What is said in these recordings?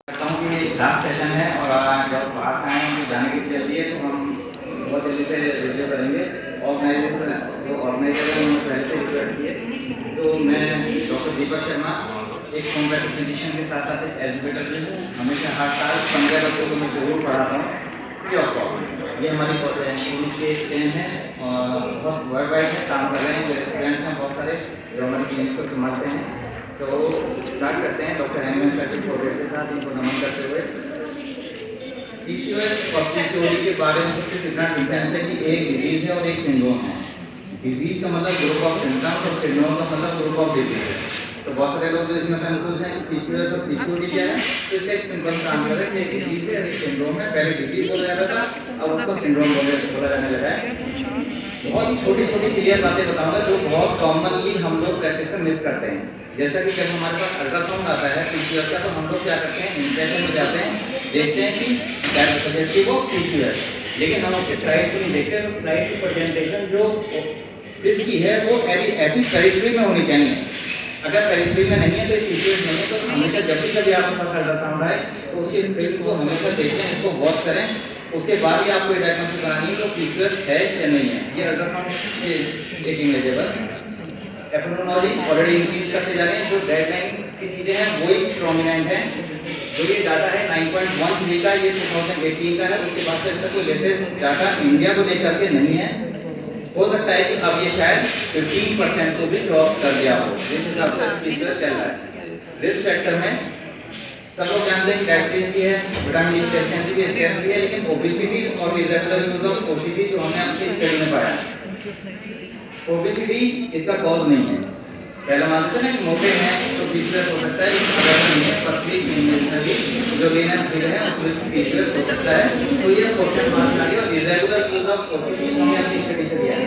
करता हूँ कि लास्ट सेशन है और जब बाहर से आए हैं तो जाने की जल्दी है, तो हम बहुत जल्दी से रिव्यू करेंगे। ऑर्गेनाइजेशन जो ऑर्गेनाइजर है उन्होंने पहले से रिक्वेस्ट की है। तो मैं डॉक्टर दीपक शर्मा एक होम्योपैथिक फिजिशियन के साथ साथ एक एजुकेटर भी हूँ। हमेशा हर साल 15 बच्चों को मैं जरूर पढ़ाता हूँ फ्री ऑफ कॉस्ट। ये हमारी क्लिनिक की एक चेन है और बहुत वर्ल्ड वाइड में काम कर रहे हैं। जो रेस्टोरेंट्स हैं बहुत सारे जो हमारी क्लिनिक को संभालते हैं। सो स्टार्ट करते हैं डॉक्टर एम एन सर के प्रोग्राम के साथ इनको नमन करते हुए। पीसीओएस और पीसीओडी के बारे में सिर्फ इतना डिफरेंस है कि एक डिजीज है और एक सिंड्रोम है। डिजीज का मतलब ग्रुप ऑफ सिम्टम्स और सिंड्रोम का मतलब ग्रुप ऑफ डिजीज है। तो बहुत सारे लोग जो इसमें कंफ्यूज हैं कि पीसीओएस और पीसीओडी क्या है, तो इसका एक सिंपल सा आंसर है कि एक डिजीज है और एक सिंड्रोम है। पहले डिजीज बोला जाता था, अब उसको सिंड्रोम बोला जाने लगा है। बहुत छोटी छोटी क्लियर बातें बताऊंगा जो बहुत कॉमनली हम लोग प्रैक्टिस में मिस करते हैं। जैसा कि जब हमारे पास अल्ट्रासाउंड आता है पीसीओएस का, तो हम लोग क्या करते हैं, इंप्रेशन में जाते हैं, देखते हैं कि जैसे वो पीसीओएस, लेकिन हम उसके स्लाइड को नहीं देखते। तो स्लाइड की प्रेजेंटेशन जो सिस्ट की है वो ऐसी पेरिफेरी में होनी चाहिए। अगर पेरिफेरी में नहीं है तो पीसीओएस नहीं है। तो हमेशा जब भी कभी आपके पास अल्ट्रासाउंड आए तो उसकी फिल्म को हमेशा देखें, इसको वॉच करें, उसके बाद ही आपको डायग्नोसिस करानी है तो पीसीओएस है या नहीं है। ये अल्ट्रासाउंड एक इमेज है बस। एपिडेमियोलॉजी ऑलरेडी इंक्रीज करते जा रहे हैं। जो डेडलाइन की चीज़ें हैं वही प्रोमिनेंट है। जो ये डाटा है 9.13 का, ये 2018 का है। उसके बाद से अब तक कोई लेटेस्ट डाटा इंडिया को लेकर के नहीं है। हो सकता है कि अब ये शायद 15% को भी क्रॉस कर दिया हो, जिस हिसाब से पीसीओएस चल रहा है। रिस्क फैक्टर में सब लोग जानते हैं डायबिटीज भी है, विटामिन डी डेफिशिएंसी भी, स्ट्रेस भी है, लेकिन ओबेसिटी और इरेगुलर यूज ऑफ ओसीडी जो हमने अपनी स्टडी में पाया, ओबेसिटी इसका कॉज नहीं है। पहला मानते थे ना कि मोटे हैं तो पीसीओएस हो सकता है, लेकिन अगर नहीं है पतली जो लेना फिर है उसमें पीसीओएस हो सकता है। तो ये क्वेश्चन मार्क आ गया। और इरेगुलर यूज ऑफ ओसीडी हमने अपनी स्टडी से दिया है।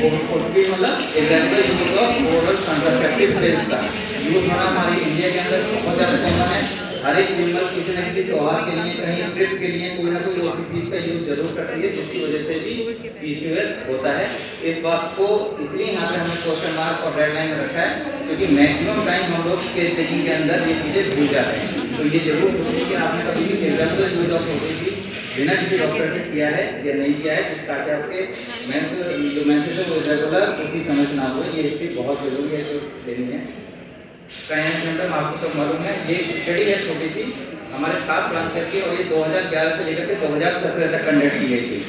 ओसीडी मतलब irregular use of oral contraceptive pills का यूज होना हमारी इंडिया के अंदर बहुत ज़्यादा कॉमन है। हर एक फीमेल किसी न किसी त्योहार के लिए, कहीं ट्रिप के लिए कोई ना कोई ओसीपीज का यूज जरूर करती है, जिसकी वजह से भी पीसीओएस होता है। इस बात को इसलिए यहाँ पे हमने क्वेश्चन मार्क और रेड लाइन में रखा है क्योंकि मैक्सिमम टाइम हम लोग केस टेकिंग के अंदर ये चीज़ें भूल जाते हैं। तो ये जरूर पूछिए कि आपने कभी भी इरेगुलर यूज ऑफ ओसीपी बिना किसी डॉक्टर से किया है या नहीं किया है, जिस ताकि आपके जो मैसेज है वो रेगुलर उसी समय से ना हो। ये हिस्ट्री बहुत जरूरी है जो लेनी है। फाइनेंस सेंटर आपको सब मालूम है, ये स्टडी है छोटी सी, हमारे 7 ब्रांचेस की, और ये 2011 से लेकर के 2017 तक कंडक्ट की गई थी।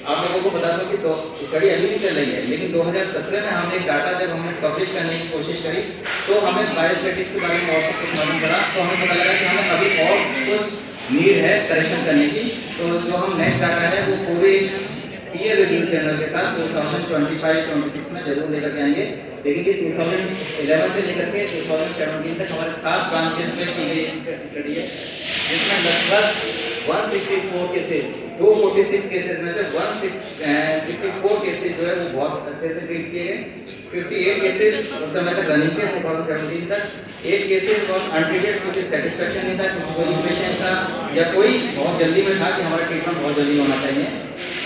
आप लोगों को बता दो कि स्टडी अभी भी चल रही है, लेकिन 2017 में हमने डाटा जब हमने पब्लिश करने की कोशिश करी तो हमें बायोस्टैटिक्स के बारे में और सब कुछ मालूम पड़ा। तो हमें पता लगा कि हमें अभी और कुछ नीड है करेक्शन करने की। तो जो हम नेक्स्ट डाटा है वो पूरे पीयर रिव्यू जर्नल के साथ 2025-26 में जरूर लेकर के आएंगे। लेकिन ये 2011 से लेकर के 2017 तक हमारे 7 ब्रांचेस में की गई स्टडी है, जिसमें लगभग 164 केसेज, 246 केसेज में से 164 केसेज जो है वो बहुत अच्छे से ट्रीट किए गए। 58 केसेज उस समय तक रनिंग थे 2017 तक। 8 केसेज और अनट्रीटेड, क्योंकि सेटिस्फेक्शन नहीं था, किसी को इन्फेक्शन था या कोई बहुत जल्दी में था कि हमारा ट्रीटमेंट बहुत जल्दी होना चाहिए।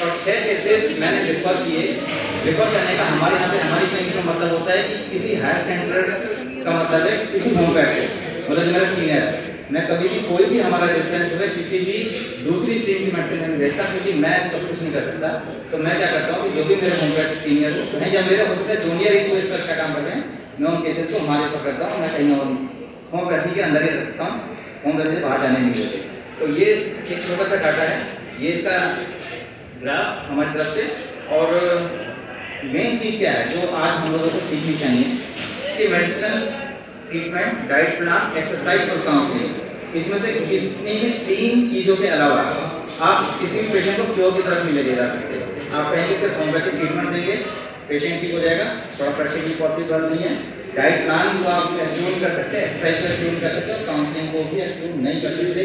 और 6 केसेज मैंने रिफर किए। रिफर करने का हमारे यहाँ पे हमारी क्लिनिक का मतलब होता है कि किसी हायर सेंटर का मतलब है किसी होम्योपैथ से, मतलब मेरा सीनियर है। मैं कभी भी कोई भी हमारा रेफरेंस है किसी भी दूसरी स्ट्रीम की मेडिसिन में भेजता, क्योंकि मैं सब कुछ नहीं कर सकता। तो मैं क्या करता हूँ कि जो भी मेरे होम्योपैथ सीनियर हैं या मेरे हो सकता है जूनियर ही कोई इसका अच्छा काम कर रहे हैं, मैं उन केसेस को हमारे ऊपर करता हूँ। मैं कहीं और होम्योपैथी के अंदर ही रखता हूँ, होम्योपैथी से बाहर जाने नहीं देते। तो ये एक छोटा सा डाटा है, ये इसका ग्राफ हमारी तरफ से। और मेन चीज़ क्या है जो आज हम लोगों को सीखनी चाहिए कि medicine, treatment, diet plan, exercise और काउंसलिंग, इसमें से किसी भी 3 चीज़ों के अलावा आप किसी भी पेशेंट को क्योर की तरफ नहीं ले जा सकते। आप कहेंगे सिर्फ होम्योपैथिक ट्रीटमेंट देंगे पेशेंट ठीक हो जाएगा, थोड़ा प्रैक्टिकली पॉसिबल नहीं है। डाइट प्लान को आप एज्यूम कर सकते हैं, एक्सरसाइज को एज्यूम कर सकते हैं, काउंसलिंग को भी एज्यूम नहीं कर सकते।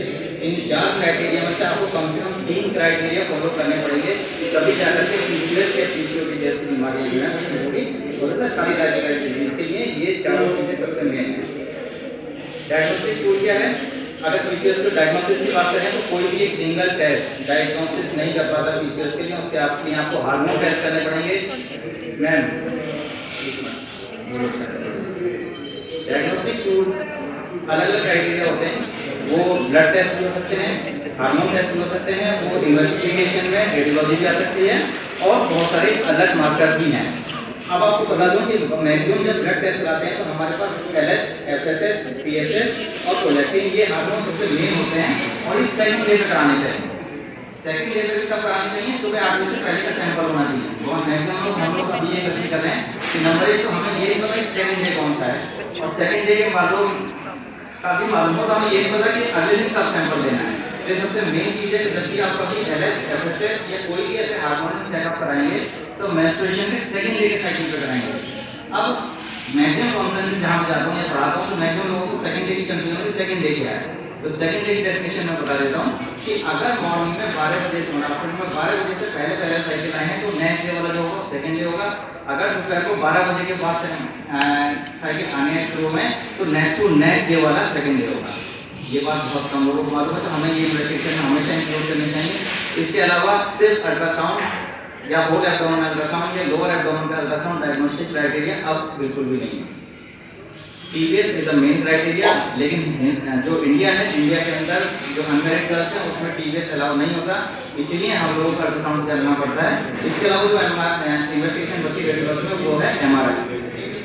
इन 4 क्राइटेरिया में से आपको कम से कम 3 क्राइटेरिया फॉलो करने पड़ेंगे, तभी जाकर के पीसीओएस या पीसीओडी जैसी बीमारी जो है उसमें होगी। हो सकता है सारी लाइफस्टाइल डिजीज के लिए ये चारों चीज़ें सबसे मेन है। डायग्नोस्टिक टूल क्या है? अगर पीसीओएस को डायग्नोसिस की बात करें तो कोई भी एक सिंगल टेस्ट डायग्नोसिस नहीं कर पाता पीसीओएस के लिए, उसके अपने आपको हार्मोन टेस्ट करने पड़ेंगे। मैम डायग्नोस्टिक टूल अलग अलग क्राइटेरिया होते हैं। वो ब्लड टेस्ट भी हो सकते हैं, हार्मोन टेस्ट भी हो सकते हैं, वो इन्वेस्टिगेशन में रेडियोलॉजी भी आ सकती है और बहुत सारे अलग मार्कर्स भी हैं। अब आपको बता दूं कि मैक्सिमम जब ब्लड टेस्ट कराते हैं तो हमारे पास LH, FSH, TSH और प्रोलैक्टिन ये हार्मोन सबसे मेन होते हैं और इस सेकंड डे पे कराने चाहिए। सेकंड डे पे भी कब कराने चाहिए? सुबह 8 बजे से पहले का सैंपल होना चाहिए। बहुत मैक्सिमम लोग हम लोग अभी ये गलती कर रहे हैं कि नंबर 1 तो हमें ये नहीं पता कि सेकंड डे कौन सा है और सेकंड डे के मालूम काफी मालूम हो तो हमें ये नहीं पता कि अगले दिन कब सैंपल लेना है। ये सबसे मेन चीज है कि जब भी आप कभी LH, FSH या कोई भी ऐसे हार्मोनल चेकअप कराएंगे तो मेंस्ट्रुएशन के सेकंड डे के साइकिल पे कराएंगे। अब मैक्सिमम कॉन्फ्रेंस जहाँ पे जाता हूँ या पढ़ाता हूँ तो मैक्सिमम लोगों को सेकंड डे की कंफ्यूजन होती है। सेकंड डे क्या है? तो सेकंड डे की डेफिनेशन मैं बता देता हूँ कि अगर मॉर्निंग में 12 बजे से आफ्टरनून में 12 बजे से पहले साइकिल आए हैं तो नेक्स्ट डे वाला जो होगा सेकंड डे होगा। अगर दोपहर को 12 बजे के बाद साइकिल आने शुरू में तो नेक्स्ट डे वाला सेकंड डे होगा। ये बात बहुत कम लोगों को मालूम है तो हमें ये इन्वेस्टिगेशन हमेशा इंक्लूड करनी चाहिए। इसके अलावा सिर्फ अल्ट्रासाउंड या होल एब्डोमेन अल्ट्रासाउंड या लोअर एब्डोमेन का अल्ट्रासाउंड डायग्नोस्टिक क्राइटेरिया अब बिल्कुल भी नहीं है। TBS is the main criteria, लेकिन जो इंडिया है, इंडिया के अंदर जो अनमैरिड गर्ल्स है उसमें TBS अलाउ नहीं होता, इसीलिए हम लोगों को अल्ट्रासाउंड करना पड़ता है। इसके अलावा जो इन्वेस्टिगेशन बची रेडियोलॉजी में वो है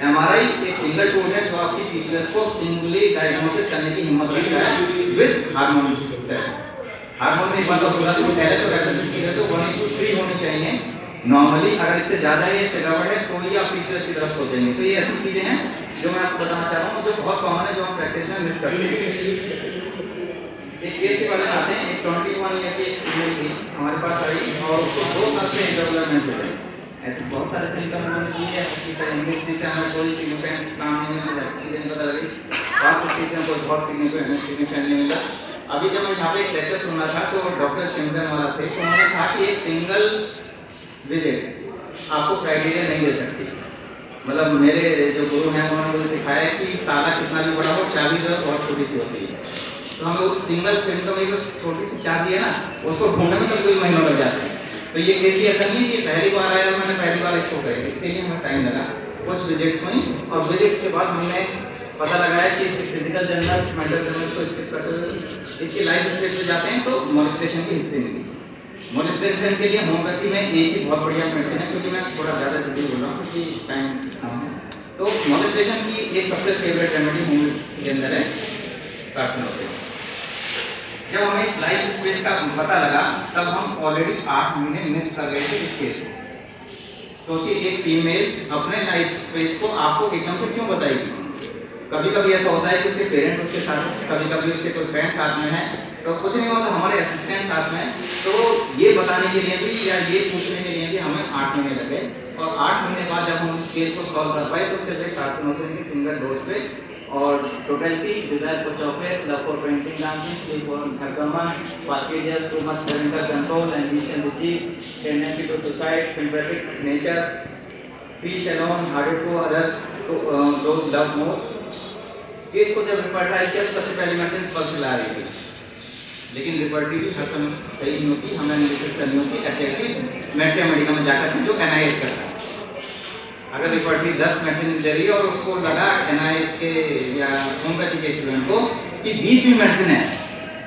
MRI एक सिंगल टूल है जो आपकी PCOS को सिंगली डायग्नोसिस करने की हिम्मत रखता है विद हार्मोन टेस्ट। हार्मोन में एक बात और बता दूं, LH और FSH की तो 1:3 होनी चाहिए नॉर्मली। अगर इससे ज्यादा है, इससे गड़बड़ है तो ये आप PCOS की तरफ सोचेंगे। तो ये ऐसी चीजें हैं जो मैं आपको बताना चाह रहा हूँ जो बहुत कॉमन है, जो हम प्रैक्टिस में मिस करते हैं। एक केस के बारे में आते हैं। एक 21 ईयर की फीमेल थी, हमारे पास आई और उसको 2 साल से इरेगुलर मेंसेस है। ऐसे बहुत सारे सिम्टम्स हमने किए हैं, उसकी इंग्लिश से हमें कोई सिग्निफिकेंट काम नहीं मिला, चीज़ें नहीं पता लगी, पास उसकी से कोई बहुत सिग्निफिकेंट नहीं मिला। अभी जब मैं यहाँ पे एक लेक्चर सुन रहा था तो डॉक्टर चिंतन वाला थे, तो उन्होंने कहा कि एक सिंगल विजिट आपको क्राइटेरिया नहीं दे सकती। मतलब मेरे जो गुरु हैं उन्होंने मुझे सिखाया कि ताला कितना भी बड़ा हो, चाबी जो है बहुत छोटी सी होती है। तो हम लोग सिंगल सिम्टम एक छोटी सी चाबी है ना, उसको ढूंढने में तो कोई महीनों लग जाते हैं। तो ये केस ऐसा नहीं है कि पहली बार आया और मैंने पहली बार इसको करी, इसके लिए हमें टाइम लगा कुछ विजिट्स में, और विजिट्स के बाद हमने पता लगाया कि इसके फिजिकल जर्नल्स, मेंटल जर्नल्स को इसके लाइफ स्टेज पे जाते हैं तो मोलेस्टेशन की हिस्ट्री मिली। मोलेस्टेशन के लिए होम्योपैथी में एक ही बहुत बढ़िया मेडिसिन है, क्योंकि मैं थोड़ा ज़्यादा जल्दी बोल रहा हूँ क्योंकि टाइम कम है। तो मोलेस्टेशन की ये सबसे फेवरेट रेमेडी होम्योपैथी के अंदर है कार्सिनोसिस। जब हमें इस लाइफ स्पेस का पता लगा तब हम ऑलरेडी 8 महीने मिस कर गए थे इस केस को। सोचिए एक फीमेल अपने लाइफ स्पेस को आपको एकदम से क्यों बताएगी? कभी कभी ऐसा होता है कि उसके पेरेंट उसके साथ हैं, कभी कभी उसके कोई फ्रेंड साथ में है, तो कुछ नहीं होता हमारे असिस्टेंट साथ में, तो ये बताने के लिए भी या ये पूछने के लिए भी हमें 8 महीने लगे। और 8 महीने बाद जब हम उस केस को सॉल्व कर पाए तो सिर्फ कार्सिनोसिस की सिंगल डोज पे और totality desire for chocolates, love for painting, dancing, sleep for abdomen, fastidious, too much parental control, ambition disease, tendency to suicide, sympathetic nature, peace alone, hearted to others, those love most. Case को जब रिपोर्टाइज किया तो सबसे पहले message pulse ला रही थी, लेकिन रिपोर्टिव हर समय सही नहीं होती, हमें एनालिसिस करनी होती है एग्जैक्टली मेडिकल मेडिकल में जाकर जो एनालाइज करता है। अगर रिपोर्टिव 10 मेडिसिन दे रही है और उसको लगा एनालाइज के या होम्योपैथी के स्टूडेंट को कि 20वीं मेडिसिन है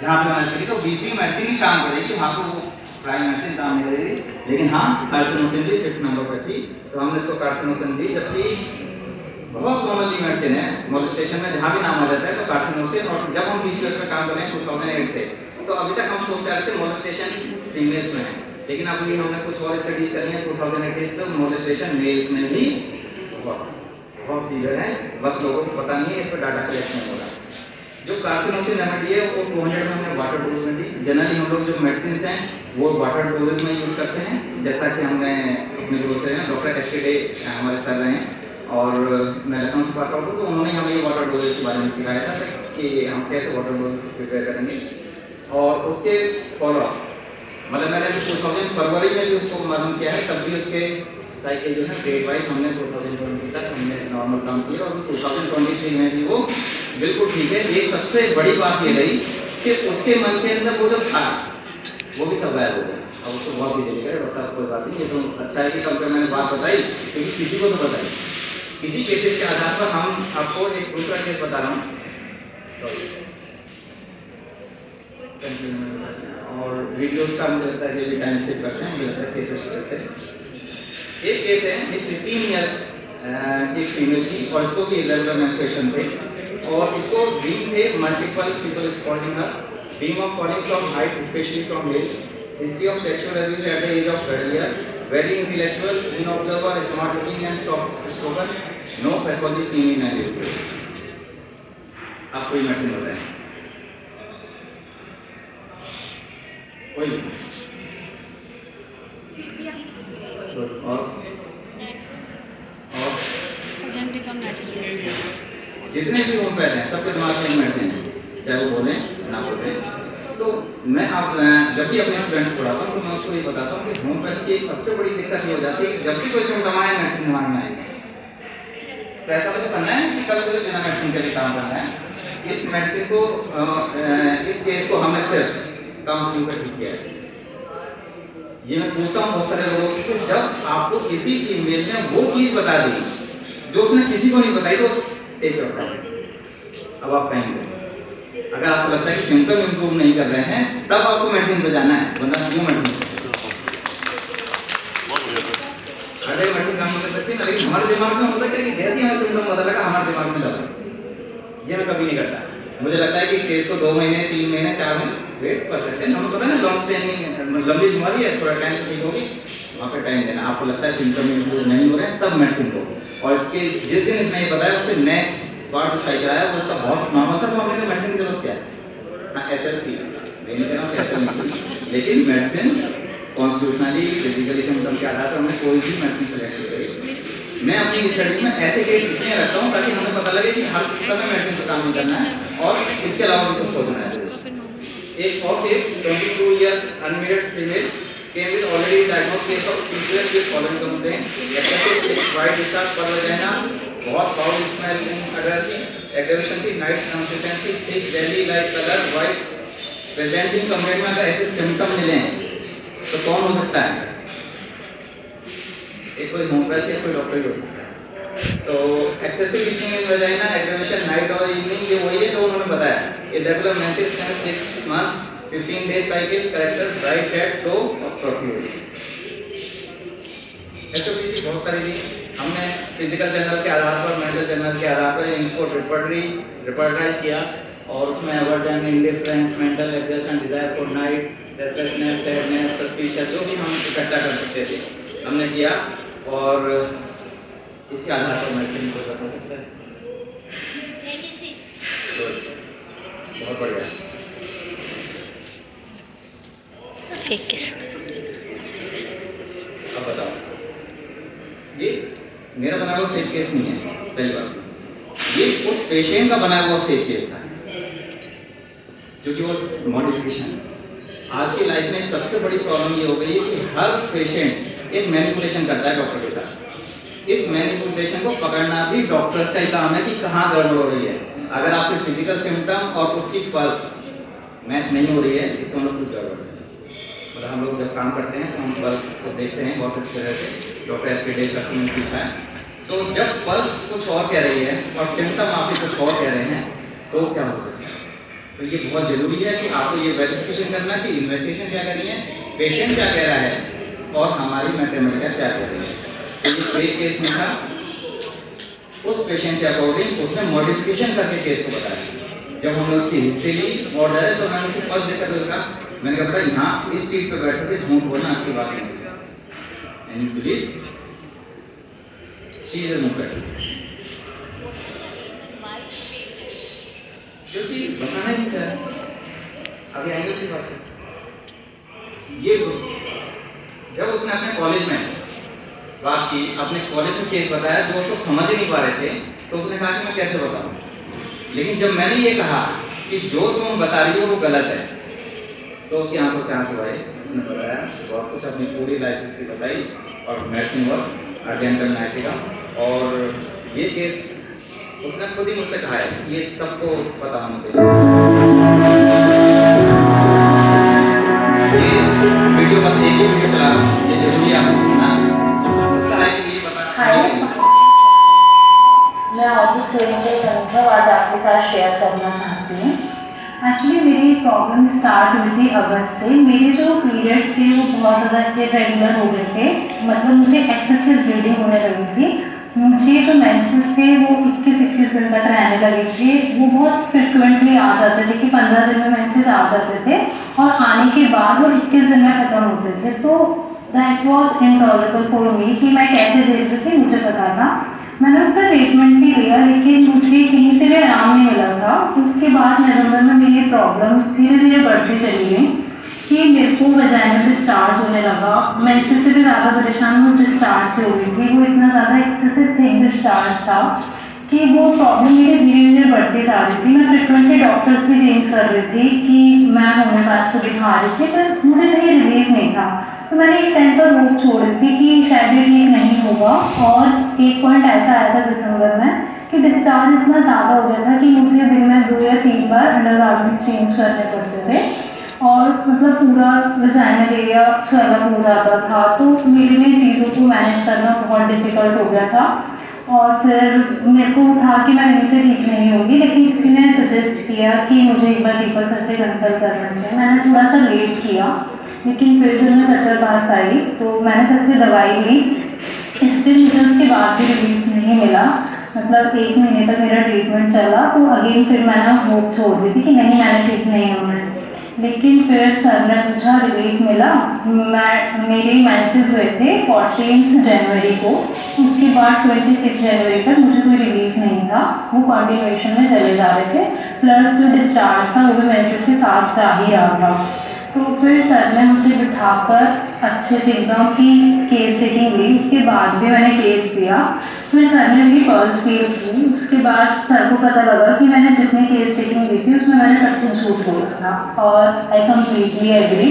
जहाँ पे एनालाइज करी, तो 20वीं मेडिसिन ही काम करेगी, वहाँ को वो प्राइम मेडिसिन काम नहीं करेगी। लेकिन हाँ, कार्सिनोसिन भी 5th नंबर पर थी, तो हमने उसको कार्सिनोसिन दी, जबकि बहुत कॉमनली मेडिसिन है मोलेस्टेशन में जहाँ भी नाम आ जाता है तो कार्सिनोसिन। और जब हम PCOS में काम कर रहे हैं 2008 से, तो अभी तक हम सोचते रहे थे मोलेस्टेशन फीमेल्स में है, लेकिन अभी हमने कुछ और स्टडीज करी हैं 2018 तक, मोलेस्टेशन मेल्स में भी बहुत सीवियर है, बस लोगों को पता नहीं है, इस पर डाटा कलेक्शन हो रहा है। जो कार्सिनोसिन रेमेडी है वो 200 में हमने वाटर डोज में दी। जनरली हम लोग जो मेडिसिन हैं वो वाटर डोजेज में यूज़ करते हैं, जैसा कि हमने अपने गुरु से डॉक्टर SK डे हमारे सर रहे हैं और मैं लखनऊ से पास आउट हूँ, तो उन्होंने हमें ये वाटर डोजेज के बारे में सिखाया था कि हम कैसे वाटर डोज प्रिपेयर करेंगे। और उसके फॉलो मतलब मैंने 2000 फरवरी में भी उसको मालूम किया है, तब भी उसके साइकिल जो है डेट वाइज हमने 2020 तक हमने नॉर्मल काम किया और 2023 में भी वो बिल्कुल ठीक है। ये सबसे बड़ी बात ये रही कि उसके मन के अंदर वो जो था वो भी सब गायब हो गया। अब उसको बहुत भी देगा और सब कोई बात नहीं, ये तो अच्छा है कि कम से कम मैंने बात बताई, क्योंकि किसी को तो बताई। इसी केसेस के आधार पर हम आपको एक दूसरा केस बता रहा हूँ। और वीडियोस का मुझे लगता है कि टाइम सेव करते हैं, मुझे लगता है केसेस चलते हैं। एक केस है, ये 16 ईयर की फीमेल थी और इसको भी इरेगुलर मेंस्ट्रुएशन थे और इसको ड्रीम थे, multiple people is calling her, dream of falling from height specially from males, history of sexual abuse at the age of 12 year, very intellectual, in observer, smart looking and soft spoken, no pathology seen in any report. आप कोई medicine बताएं? कोई? और जितने भी homeopath हैं सबके दिमाग में मेडिसिन है, चाहे वो बोलें ना बोलें। तो मैं आप जब भी अपने स्टूडेंट्स को पढ़ाता हूँ तो मैं उसको ये बताता हूँ कि होम्योपैथ की सबसे बड़ी दिक्कत ये हो जाती है कि जब भी कोई सिम्टम आए मेडिसिन दिमाग में आए, तो ऐसा तो करना है कि कभी कभी बिना मेडिसिन के लिए काम करना है। इस मेडिसिन को इस केस को हमने सिर्फ काउंसलिंग पर ठीक किया है। ये मैं पूछता हूँ बहुत सारे लोगों से, जब आपको किसी फीमेल ने वो चीज बता दी जो उसने किसी को नहीं बताई तो टेक योर टाइम। अब आप कहेंगे अगर आपको लगता है कि सिम्टम इंप्रूव नहीं कर रहे हैं तब आपको मेडिसिन पे जाना है, वरना क्यों मेडिसिन? हर जगह मेडिसिन काम कर सकती है ना, लेकिन हमारे दिमाग में होता है कि जैसे ही हमें सिम्टम पता लगा हमारे दिमाग में लगा। ये मैं कभी नहीं करता। मुझे लगता है कि केस को 2 महीने 3 महीने 4 महीने वेट कर सकते हैं। हमें पता है ना लॉन्ग स्टैंडिंग लंबी बीमारी है, थोड़ा टाइम से ठीक होगी, वहाँ पे टाइम देना। आपको लगता है सिम्टम इंप्रूव नहीं हो रहे हैं तब मेडिसिन लो, और इसके जिस दिन इसने ये बताया उसके नेक्स्ट बार जो साइकिल आया वो इसका बहुत नॉर्मल था, तो हमने कहा मेडिसिन की जरूरत क्या है? हाँ ऐसा थी, मैं नहीं कह रहा हूँ ऐसा नहीं थी, लेकिन मेडिसिन कॉन्स्टिट्यूशनली फिजिकली सिम्टम के आधार पर हमने कोई भी मेडिसिन सेलेक्ट करी। मैं अपनी स्टडीज में ऐसे केस इसलिए रखता हूँ ताकि हमें पता लगे कि हर समय मेडिसिन पर काम नहीं करना है और इसके अलावा भी कुछ सोचना है। एक और case 22 year unmarried female came with already diagnosed case of PCOS with following complaints: excessive white discharge per vagina, बहुत foul smell in adultery, aggravation की night consistency, thick jelly like color, white presenting complaint में अगर ऐसे symptom मिले तो कौन हो सकता है? एक कोई होम्योपैथ या कोई डॉक्टर ही हो सकता है। तो excessive itching in vagina, aggravation night और इवनिंग, ये वही है जो उन्होंने बताया। Irregular menses since 6 month, 15 days cycle, character bright head, toe और प्रोट्रूड। एचओपीसी बहुत सारी दी हमने फिजिकल जर्नल के आधार पर, मेडिकल जर्नल के आधार पर इनको रिपर्टराइज किया और उसमें aversion, indifference, mental exertion, desire for night, restlessness, sadness, suspicion, जो भी हम इकट्ठा कर सकते थे हमने किया और इसके आधार पर मेडिसिन को बता सकता है। बहुत बढ़िया, ठीक है। अब बताओ, ये मेरा बना हुआ फेक केस नहीं है, पहली बात ये उस पेशेंट का बनाया हुआ फेक केस था जो कि वो मॉडिफिकेशन। आज की लाइफ में सबसे बड़ी प्रॉब्लम ये हो गई है कि हर पेशेंट एक मैनिपुलेशन करता है डॉक्टर के साथ। इस मैनिपुलेशन को पकड़ना भी डॉक्टर्स का ही काम है कि कहाँ गड़बड़ हो रही है। अगर आपके फिजिकल सिम्टम और उसकी पल्स मैच नहीं हो रही है, इसमें मतलब कुछ गड़बड़ है। मतलब हम लोग जब काम करते हैं तो हम पल्स को देखते हैं बहुत अच्छी तरह से, डॉक्टर एस के डेस का सीखा है। तो जब पल्स कुछ और कह रही है और सिम्टम आपके कुछ और कह रहे हैं तो क्या हो सकता है? तो ये बहुत जरूरी है कि आपको ये वेरिफिकेशन करना कि इन्वेस्टिगेशन क्या कर रही है, पेशेंट क्या कह रहा है और हमारी मैथमेटिक्स क्या कह रही है। तो ये फेक केस में था, उस पेशेंट के अकॉर्डिंग उसने मॉडिफिकेशन करके केस को बताया। जब हमने उसकी हिस्ट्री ली और जाए तो मैंने उसको पल्स देखकर देखा, मैंने कहा बेटा यहाँ इस सीट पर बैठ के झूठ बोलना अच्छी बात नहीं है। And you believe she is a homeopath, क्योंकि बताना नहीं चाहे। अभी आएंगे उसी बात पे। ये जब उसने अपने कॉलेज में बात की, अपने कॉलेज में केस बताया जो उसको समझ ही नहीं पा रहे थे, तो उसने कहा कि मैं कैसे बताऊं। लेकिन जब मैंने ये कहा कि जो तुम बता रही हो वो गलत है, तो उसकी आंखों से आंसू आए। उसने बताया बहुत कुछ, अपनी पूरी लाइफ हिस्ट्री बताई और मेडिसिन वॉज अर्जेंटल नाइटिका। और ये केस उसने खुद ही मुझसे कहा है, ये सबको पता होना चाहिए। ये वीडियो बस एक ही वीडियो चला रहा हूँ, ये जरूरी है आपको सुनना। मैं ऑफिस ट्रेनिंग का अनुभव आज आपके साथ शेयर करना चाहती हूँ। एक्चुअली मेरी प्रॉब्लम प्रॉब्लम स्टार्ट हुई थी अगस्त से। मेरे जो पीरियड्स थे वो बहुत ज़्यादा इरेगुलर हो गए थे, मतलब मुझे एक्सेसिव ब्लीडिंग होने लगी थी। मुझे जो मेंसेस थे वो 21-21 दिन तक रहने लगे थे। वो बहुत फ्रिक्वेंटली आ जाते थे कि 15 दिन में मेंसेस आ जाते थे और आने के बाद वो 21 दिन में ख़त्म होते थे। तो that was intolerable for me कि मैं कैसे झेल रही थी, मुझे पता था। मैंने उसका ट्रीटमेंट भी लिया, लेकिन मुझे कहीं से भी आराम नहीं मिला था। उसके बाद नवंबर में मेरी प्रॉब्लम्स धीरे धीरे बढ़ती चली गई कि मेरे को वजाइनल डिस्चार्ज होने लगा। मैं इससे भी ज़्यादा परेशान हूँ डिस्चार्ज से हो गई थी। वो इतना ज़्यादा एक्सेसिव थिक डिस्चार्ज था कि वो प्रॉब्लम मेरी धीरे धीरे बढ़ती जा रही थी। मैं फ्रिक्वेंटली डॉक्टर्स भी चेंज कर रही थी कि मैं होम्योपैथ को दिखा रही थी, पर मुझे कहीं रिलीफ नहीं था। तो मैंने एक टाइम पर होप छोड़ दी थी कि शायद ये ठीक नहीं होगा। और एक पॉइंट ऐसा आया था दिसंबर में कि डिस्चार्ज इतना ज़्यादा हो गया था कि मुझे दिन में 2 या 3 बार अंडरगारमेंट चेंज करने पड़ते थे और मतलब पूरा वजाइनल एरिया स्वेलअप हो जाता था। तो मेरे लिए चीज़ों को मैनेज करना बहुत डिफ़िकल्ट हो गया था। और फिर मेरे को था कि मैं वहीं से ठीक नहीं होगी, लेकिन किसी ने सजेस्ट किया कि मुझे एक बार दीपक सर से कंसल्ट करना चाहिए। मैंने थोड़ा सा लेट किया, लेकिन फिर जब मैं सर पास आई तो मैंने सर से दवाई ली। इससे मुझे उसके बाद भी रिलीफ नहीं मिला, मतलब 1 महीने तक मेरा ट्रीटमेंट चला। तो अगेन फिर मैंने होप छोड़ दी थी कि नहीं, मैंने ठीक नहीं होना है। लेकिन फिर सर ने पूछा, रिलीफ मिला। मेरे मेंसेस हुए थे 14 जनवरी को। उसके बाद 26 जनवरी तक मुझे कोई रिलीफ नहीं था, वो कंटिन्यूएशन में चले जा रहे थे। प्लस जो डिस्चार्ज था वो भी मेंसेस के साथ जा ही रहा था। तो फिर सर ने मुझे बिठाकर अच्छे से एकदम की केस टेकिंग ली। उसके बाद भी मैंने केस दिया। फिर सर ने मेरी पल्स फील की। उसके बाद सर को पता लगा कि मैंने जितनी केस टेकिंग दी थी उसमें मैंने सब कुछ झूठ बोला था। और आई कम्प्लीटली एग्री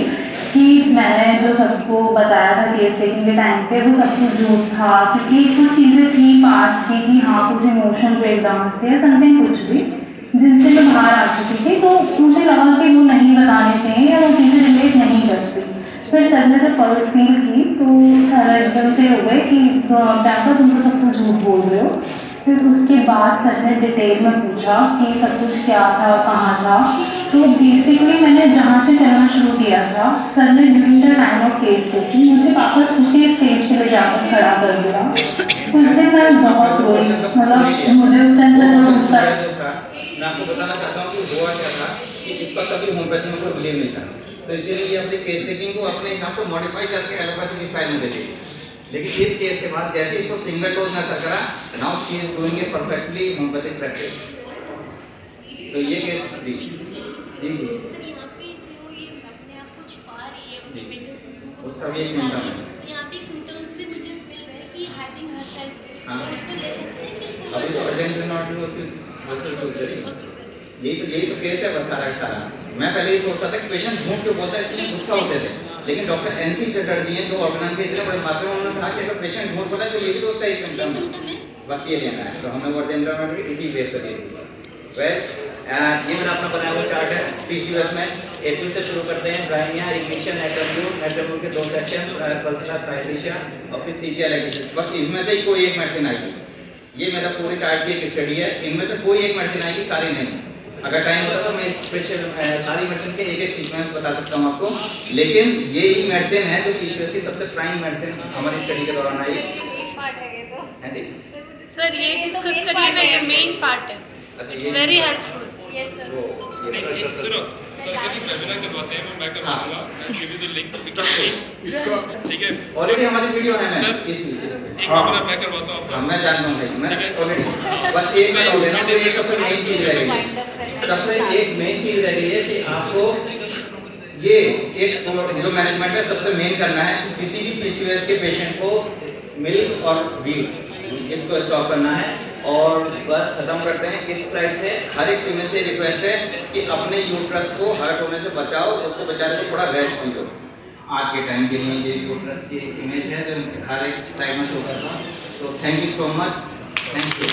कि मैंने जो सबको बताया था केस टेकिंग के टाइम पे वो सब कुछ झूठ था, क्योंकि कुछ चीज़ें थी पास की कि हाँ कुछ इमोशनल ब्रेकडाउन थे या समथिंग कुछ भी जिनसे मैं बाहर आ चुकी थी। तो मुझे लगा कि वो नहीं बताने चाहिए या वो चीज़ें रिलेट नहीं करती। फिर सर ने जब पल्स फील की तो सर एकदम से हो गए कि डॉक्टर तुम तो सब कुछ झूठ बोल रहे हो। फिर उसके बाद सर ने डिटेल में पूछा कि सब कुछ क्या था, कहाँ था। तो बेसिकली मैंने जहाँ से चलना शुरू किया था, सर ने during the time of case taking मुझे वापस उसी स्टेज पे ले जाकर खड़ा कर दिया। उस दिन मैं बहुत रोई, मतलब मुझे उस टाइम से थोड़ा गुस्सा। मैं आपको बताना चाहता हूँ कि हुआ क्या था कि इस पर कभी होम्योपैथी में कोई बिलीव नहीं था, तो इसीलिए ये अपनी केस टेकिंग को अपने हिसाब से मॉडिफाई करके एलोपैथी की स्टाइल में देती है। लेकिन इस केस के बाद जैसे इसको सिंगल डोज में असर करा, now she is doing a perfectly homeopathic practice. तो ये केस जी जी जी यहाँ पे जो ये अपने आप को छुपा रही है जी, मेंटल सिम्टम को उसका भी एक सिम्टम है। तो यहाँ पे एक सिम्टम्स भी मुझे मिल रहा है कि हाइडिंग हरसेल्फ, हाँ। उसको ले सकते हैं कि उसको अभी तो अर्जेंट नॉट यही तो केस है बस सारा का सारा। मैं पहले ये सोचता था कि पेशेंट झूठ क्यों बोलता है, इसलिए गुस्सा होते थे। लेकिन डॉक्टर एनसी चटर्जी हैं जो ऑर्गेनाइज के इतने बड़े मात्रा में, उन्होंने कहा कि अगर पेशेंट झूठ बोला है तो ये भी तो उसका एक सिम्टम है, बस ये लेना है। तो हमने वर्ड इसी बेस पर दिए। ये मेरा अपना बनाया हुआ चार्ट है पीसीओएस में। 21 से शुरू करते हैं। ब्राइनिया, इग्निशन, एटम्यूल के 2 सेक्शन, पल्सिना, साइलेशिया और फिर सीटिया लेगिसिस। बस इनमें से ही कोई एक मेडिसिन आएगी। ये मेरा पूरे चार्ट की एक स्टडी है। इनमें से कोई एक मेडिसिन आएगी, सारी नहीं। अगर टाइम होता तो मैं स्पेशल सारी मेडिसिन के एक सीक्वेंस बता सकता हूँ आपको, लेकिन ये ही मेडिसिन है जो पीसीओएस की सबसे प्राइम मेडिसिन हमारी स्टडी के दौरान आई है जी। सर ये डिस्कस करिए ना, ये मेन पार्ट है। अच्छा, it's very helpful. Yes sir. सुनो सर की वेबिनार करवाते हैं, मैं करवा दूंगा, मैं गिव यू द लिंक इसको, ठीक है? ऑलरेडी हमारी वीडियो है ना सर, इसमें एक वेबिनार मैं करवाता हूँ आपका। मैं जानता हूँ भाई, मैं ऑलरेडी बस एक मिनट हो गया ना, तो एक सबसे मेन चीज रह गई है। सबसे एक मेन चीज रह गई है कि आपको ये एक जो मैनेजमेंट है सबसे मेन करना है कि किसी भी पीसीओएस के पेशेंट को मिल्क और व्हीट इसको स्टॉप करना है। और बस खत्म करते हैं। इस साइड से हर एक फीमेल से रिक्वेस्ट है कि अपने यूट्रस को हर्ट होने से बचाओ, उसको बेचारे को थोड़ा रेस्ट भी दो। आज के टाइम के लिए ये यूट्रस की एक इमेज है जो हर एक टाइम में शो करता हूँ। So thank you so much, thank you.